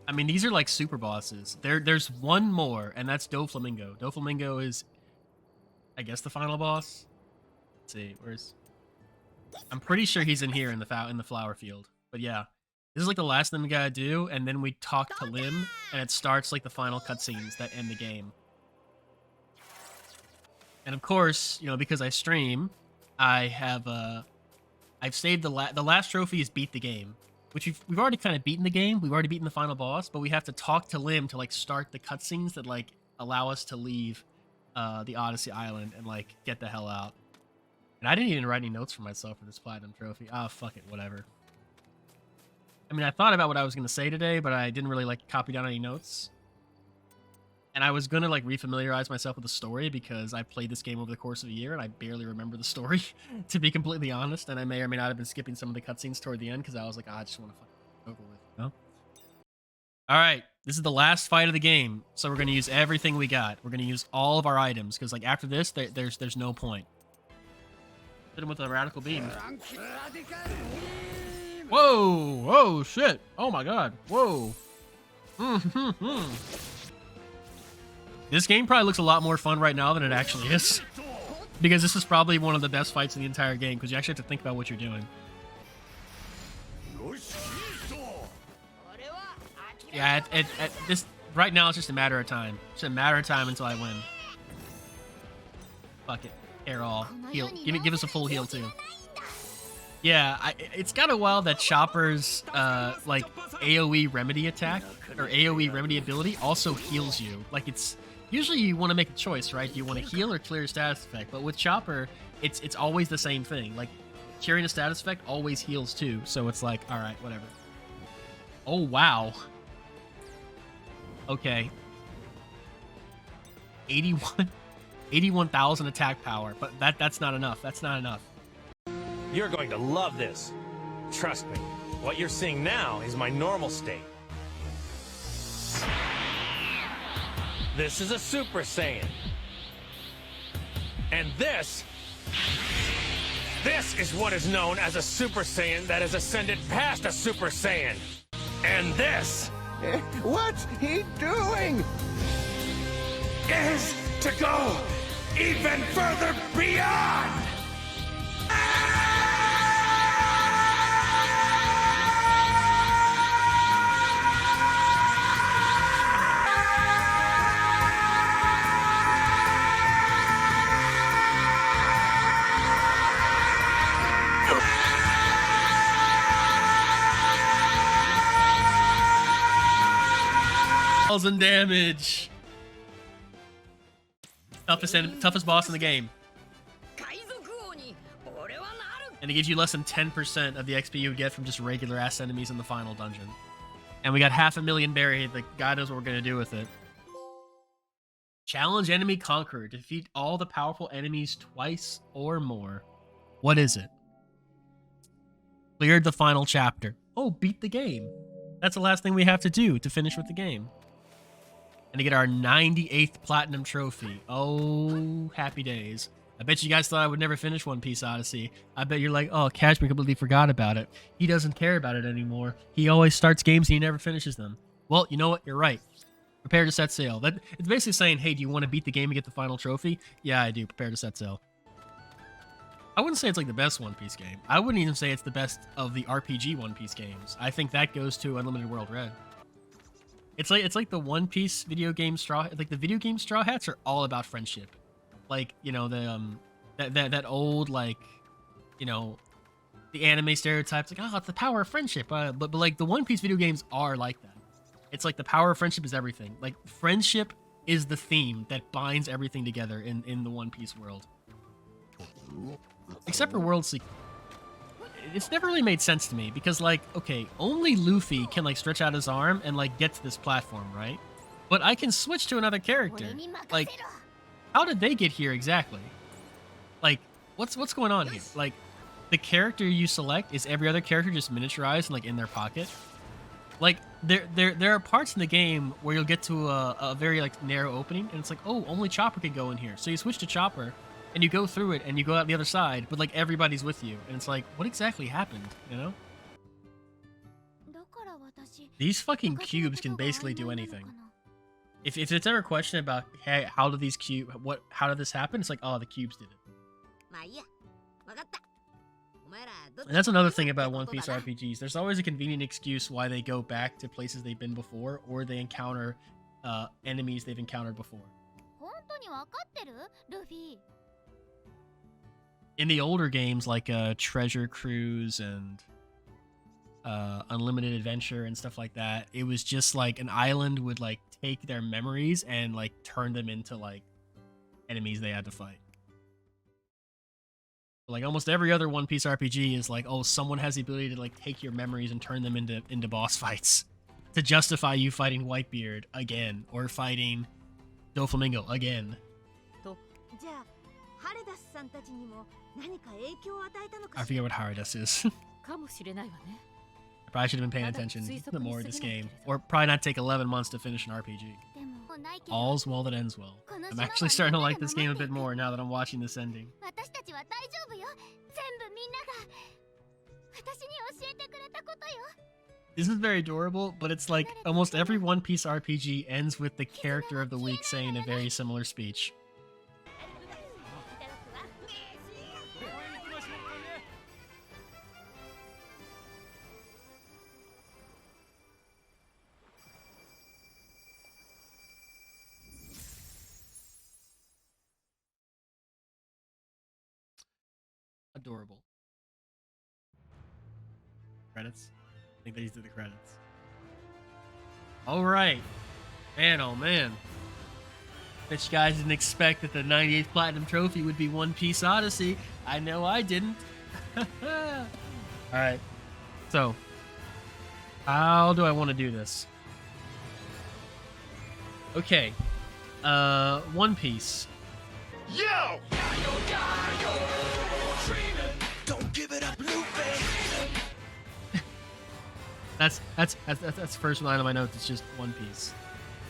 I mean, these are like super bosses. There's one more, and that's Doflamingo. Doflamingo is, I guess, the final boss. Let's see, where's? I'm pretty sure he's in here in the flower field. But yeah, this is like the last thing we gotta do, and then we talk to Lim, and it starts like the final cutscenes that end the game. And of course, you know, because I stream, I have I've saved the last trophy is beat the game, which we've already kind of beaten the game. We've already beaten the final boss, but we have to talk to Lim to like start the cutscenes that like allow us to leave the Odyssey Island and like get the hell out. And I didn't even write any notes for myself for this platinum trophy. Ah, fuck it, whatever. I mean, I thought about what I was gonna say today, but I didn't really like copy down any notes. And I was gonna like refamiliarize myself with the story because I played this game over the course of a year and I barely remember the story, to be completely honest. And I may or may not have been skipping some of the cutscenes toward the end because I was like, I just want to fucking over with, you know? All right, this is the last fight of the game, so we're gonna use everything we got. We're gonna use all of our items because like after this, there's no point. Hit him with a radical beam. Whoa! Whoa! Shit! Oh my god! Whoa! This game probably looks a lot more fun right now than it actually is. Because this is probably one of the best fights in the entire game, because you actually have to think about what you're doing. Yeah, this right now it's just a matter of time. It's just a matter of time until I win. Fuck it. Air all. Heal. Give us a full heal too. Yeah, it's got a while that Chopper's like AoE remedy attack or AoE remedy ability also heals you. Like it's usually you want to make a choice, right? Do you want to heal or clear a status effect? But with Chopper, it's always the same thing. Like clearing a status effect always heals too. So it's like, all right, whatever. Oh wow. Okay. 81,000 attack power, but that's not enough. That's not enough. You're going to love this. Trust me. What you're seeing now is my normal state. This is a Super Saiyan. And this is what is known as a Super Saiyan that has ascended past a Super Saiyan. And this... What's he doing? ...is to go even further beyond! Thousand damage. Toughest boss in the game. And it gives you less than 10% of the XP you would get from just regular ass enemies in the final dungeon. And we got 500,000 buried. Like, God knows what we're gonna do with it. Challenge enemy conqueror. Defeat all the powerful enemies twice or more. What is it? Cleared the final chapter. Oh, beat the game. That's the last thing we have to do to finish with the game. And to get our 98th platinum trophy. Oh, happy days. I bet you guys thought I would never finish One Piece Odyssey. I bet you're like, oh, Cashmere completely forgot about it. He doesn't care about it anymore. He always starts games and he never finishes them. Well, you know what? You're right. Prepare to set sail. It's basically saying, hey, do you want to beat the game and get the final trophy? Yeah, I do. Prepare to set sail. I wouldn't say it's like the best One Piece game. I wouldn't even say it's the best of the RPG One Piece games. I think that goes to Unlimited World Red. It's like the One Piece video game like the video game Straw Hats are all about friendship. Like, you know, the that old, like, you know, the anime stereotypes, like, oh, it's the power of friendship. But like the One Piece video games are like that. It's like the power of friendship is everything. Like friendship is the theme that binds everything together in the One Piece world. Except for World Seek. It's never really made sense to me because, like, okay, only Luffy can like stretch out his arm and like get to this platform, right? But I can switch to another character. Like, how did they get here exactly? Like, what's going on here? Like, the character you select, is every other character just miniaturized and like in their pocket? Like, there are parts in the game where you'll get to a very like narrow opening and it's like, oh, only Chopper can go in here. So you switch to Chopper and you go through it and you go out the other side, but like everybody's with you. And it's like, what exactly happened, you know? These fucking cubes can basically do anything. If it's ever a question about, hey, how did this happen? It's like, oh, the cubes did it. And that's another thing about One Piece RPGs. There's always a convenient excuse why they go back to places they've been before, or they encounter enemies they've encountered before. In the older games, like Treasure Cruise and Unlimited Adventure and stuff like that, it was just like an island would like take their memories and like turn them into like enemies they had to fight. Like almost every other One Piece RPG is like, oh, someone has the ability to like take your memories and turn them into boss fights to justify you fighting Whitebeard again or fighting Doflamingo again. I forget what Haradas is. I probably should have been paying attention more in this game, or probably not take 11 months to finish an RPG. All's well that ends well. I'm actually starting to like this game a bit more now that I'm watching this ending. This is very adorable, but it's like almost every One Piece RPG ends with the character of the week saying a very similar speech. Adorable. Credits? I think these are the credits. Alright. Man, oh man. Bet you guys didn't expect that the 98th Platinum Trophy would be One Piece Odyssey. I know I didn't. Alright. So, how do I want to do this? Okay. One Piece. Yo! Don't give it up, Luffy! That's the first line of my notes. It's just One Piece.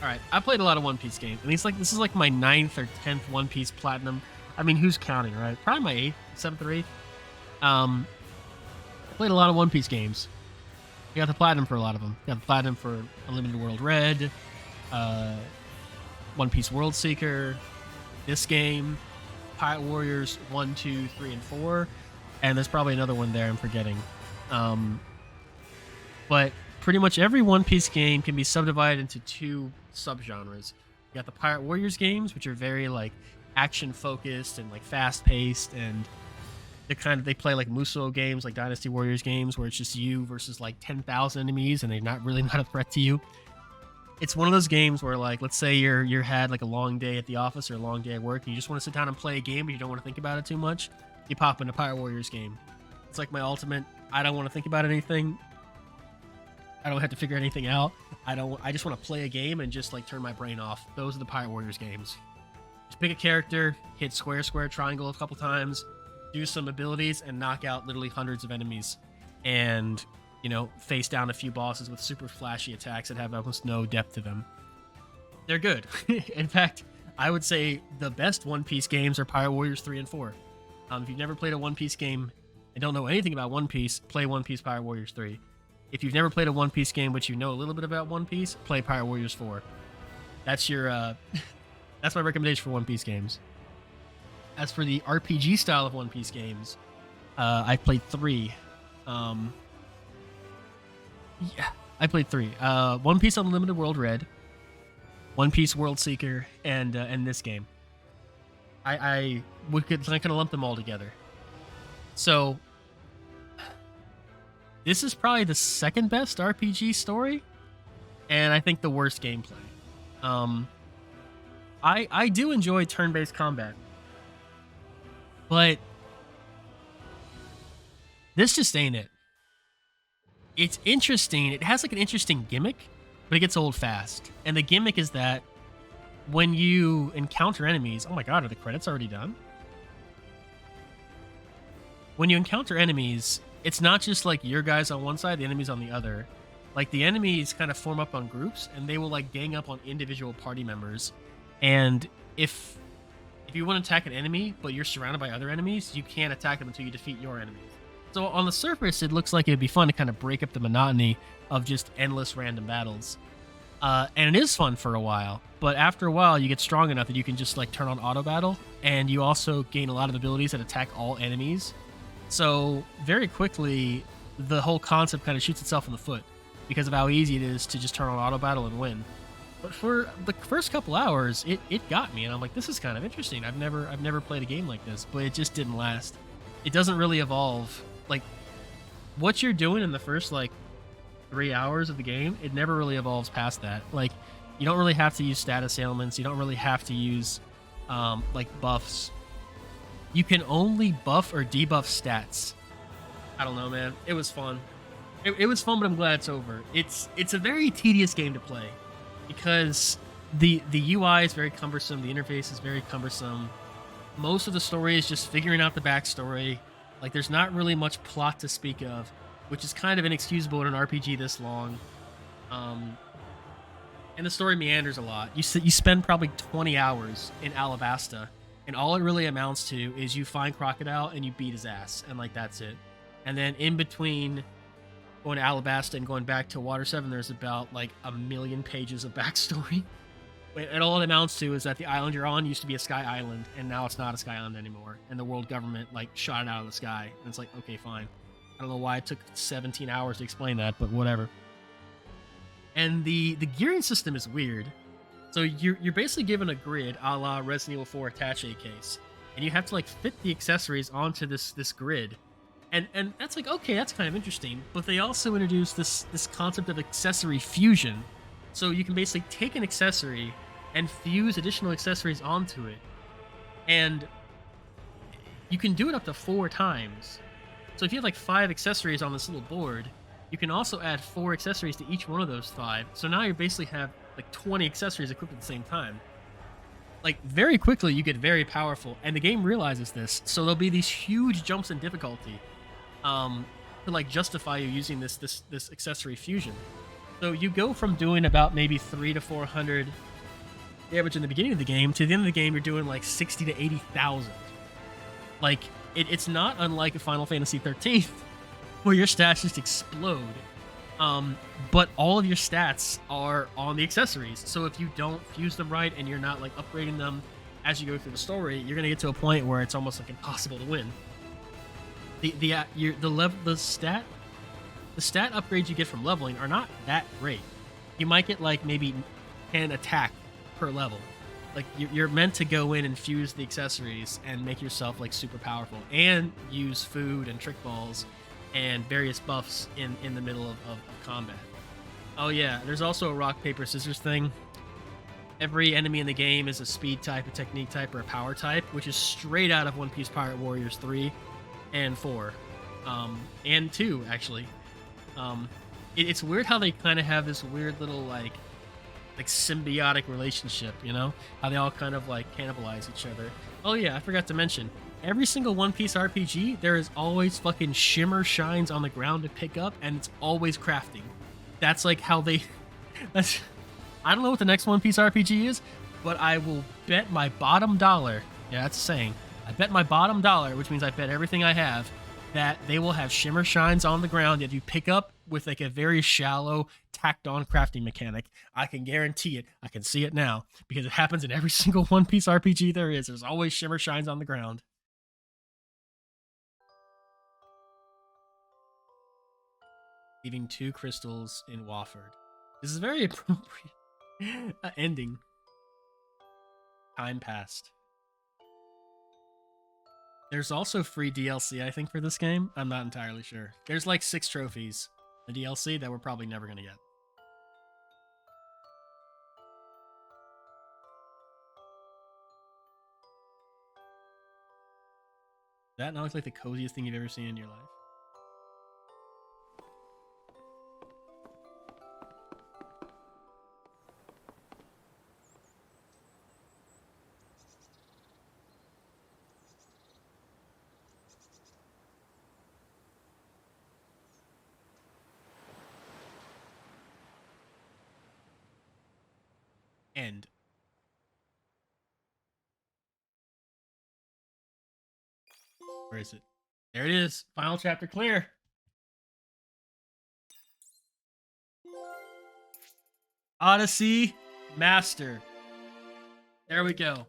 All right, I played a lot of One Piece games, and this is like my 9th or 10th One Piece Platinum. I mean, who's counting, right? Probably my 8th, 7th or 8th. I played a lot of One Piece games. I got the Platinum for a lot of them. Got the Platinum for Unlimited World Red, One Piece World Seeker, this game, Pirate Warriors 1, 2, 3, and 4, and there's probably another one there I'm forgetting. But pretty much every One Piece game can be subdivided into 2 subgenres. You got the Pirate Warriors games, which are very like action focused and like fast paced, and they play like Musou games, like Dynasty Warriors games, where it's just you versus like 10,000 enemies and they're not really not a threat to you. It's one of those games where, like, let's say you're had like a long day at the office or a long day at work and you just want to sit down and play a game but you don't want to think about it too much. You pop in a Pirate Warriors game. It's like my ultimate, I don't want to think about anything. I don't have to figure anything out. I just want to play a game and just like turn my brain off. Those are the Pirate Warriors games. Just pick a character, hit square, square, triangle a couple times, do some abilities, and knock out literally hundreds of enemies. And, you know, face down a few bosses with super flashy attacks that have almost no depth to them. They're good. In fact, I would say the best One Piece games are Pirate Warriors 3 and 4. If you've never played a One Piece game and don't know anything about One Piece, play One Piece Pirate Warriors 3. If you've never played a One Piece game but you know a little bit about One Piece, play Pirate Warriors 4. That's your that's my recommendation for One Piece games. As for the RPG style of One Piece games, I played 3. Yeah, I played 3. One Piece Unlimited World Red, One Piece World Seeker, and this game. I kind of lump them all together. So this is probably the second best RPG story, and I think the worst gameplay. I do enjoy turn-based combat, but this just ain't it. It's interesting. It has like an interesting gimmick, but it gets old fast. And the gimmick is that when you encounter enemies... Oh my god, are the credits already done? When you encounter enemies, it's not just like your guys on one side, the enemies on the other. Like the enemies kind of form up on groups, and they will like gang up on individual party members. And if you want to attack an enemy, but you're surrounded by other enemies, you can't attack them until you defeat your enemies. So on the surface, it looks like it'd be fun to kind of break up the monotony of just endless random battles. And it is fun for a while, but after a while, you get strong enough that you can just like turn on auto battle, and you also gain a lot of abilities that attack all enemies. So very quickly, the whole concept kind of shoots itself in the foot because of how easy it is to just turn on auto battle and win. But for the first couple hours, it got me, and I'm like, this is kind of interesting. I've never played a game like this, but it just didn't last. It doesn't really evolve. Like what you're doing in the first like 3 hours of the game, it never really evolves past that. Like you don't really have to use status ailments. You don't really have to use like buffs. You can only buff or debuff stats. I don't know, man. It was fun. It was fun, but I'm glad it's over. It's a very tedious game to play because the UI is very cumbersome. The interface is very cumbersome. Most of the story is just figuring out the backstory. Like there's not really much plot to speak of, which is kind of inexcusable in an RPG this long. And the story meanders a lot. You spend probably 20 hours in Alabasta, and all it really amounts to is you find Crocodile and you beat his ass, and like that's it. And then in between going to Alabasta and going back to Water 7, there's about like a million pages of backstory. And all it amounts to is that the island you're on used to be a sky island, and now it's not a sky island anymore. And the world government like shot it out of the sky. And it's like, okay, fine. I don't know why it took 17 hours to explain that, but whatever. And the gearing system is weird. So you're basically given a grid a la Resident Evil 4 attache case, and you have to like fit the accessories onto this grid. And that's like, okay, that's kind of interesting. But they also introduced this concept of accessory fusion. So you can basically take an accessory and fuse additional accessories onto it. And you can do it up to 4 times. So if you have like 5 accessories on this little board, you can also add 4 accessories to each one of those 5. So now you basically have like 20 accessories equipped at the same time. Like very quickly you get very powerful, and the game realizes this. So there'll be these huge jumps in difficulty to like justify you using this accessory fusion. So you go from doing about maybe 300 to 400 damage in the beginning of the game to the end of the game you're doing like 60 to 80,000. Like it's not unlike a Final Fantasy 13 where your stats just explode. But all of your stats are on the accessories. So if you don't fuse them right and you're not like upgrading them as you go through the story, you're gonna get to a point where it's almost like impossible to win. The stat upgrades you get from leveling are not that great. You might get like maybe 10 attack per level. Like you're meant to go in and fuse the accessories and make yourself like super powerful, and use food and trick balls and various buffs in the middle of combat. Oh yeah, there's also a rock paper scissors thing. Every enemy in the game is a speed type, a technique type, or a power type, which is straight out of One Piece Pirate Warriors 3 and 4, and 2 actually. It's weird how they kind of have this weird little like symbiotic relationship, you know? How they all kind of like cannibalize each other. Oh yeah, I forgot to mention, every single One Piece RPG, there is always fucking shimmer shines on the ground to pick up, and it's always crafting. That's like how they... That's... I don't know what the next One Piece RPG is, but I will bet my bottom dollar... Yeah, that's a saying. I bet my bottom dollar, which means I bet everything I have, that they will have shimmer shines on the ground that you pick up with like a very shallow, tacked-on crafting mechanic. I can guarantee it. I can see it now, because it happens in every single One Piece RPG there is. There's always shimmer shines on the ground. Leaving 2 crystals in Wofford. This is very appropriate ending. Time passed. There's also free DLC, I think, for this game. I'm not entirely sure. There's like 6 trophies, the DLC, that we're probably never going to get. Does that not look like the coziest thing you've ever seen in your life? End. Where is it? There it is. Final chapter clear. Odyssey Master. There we go.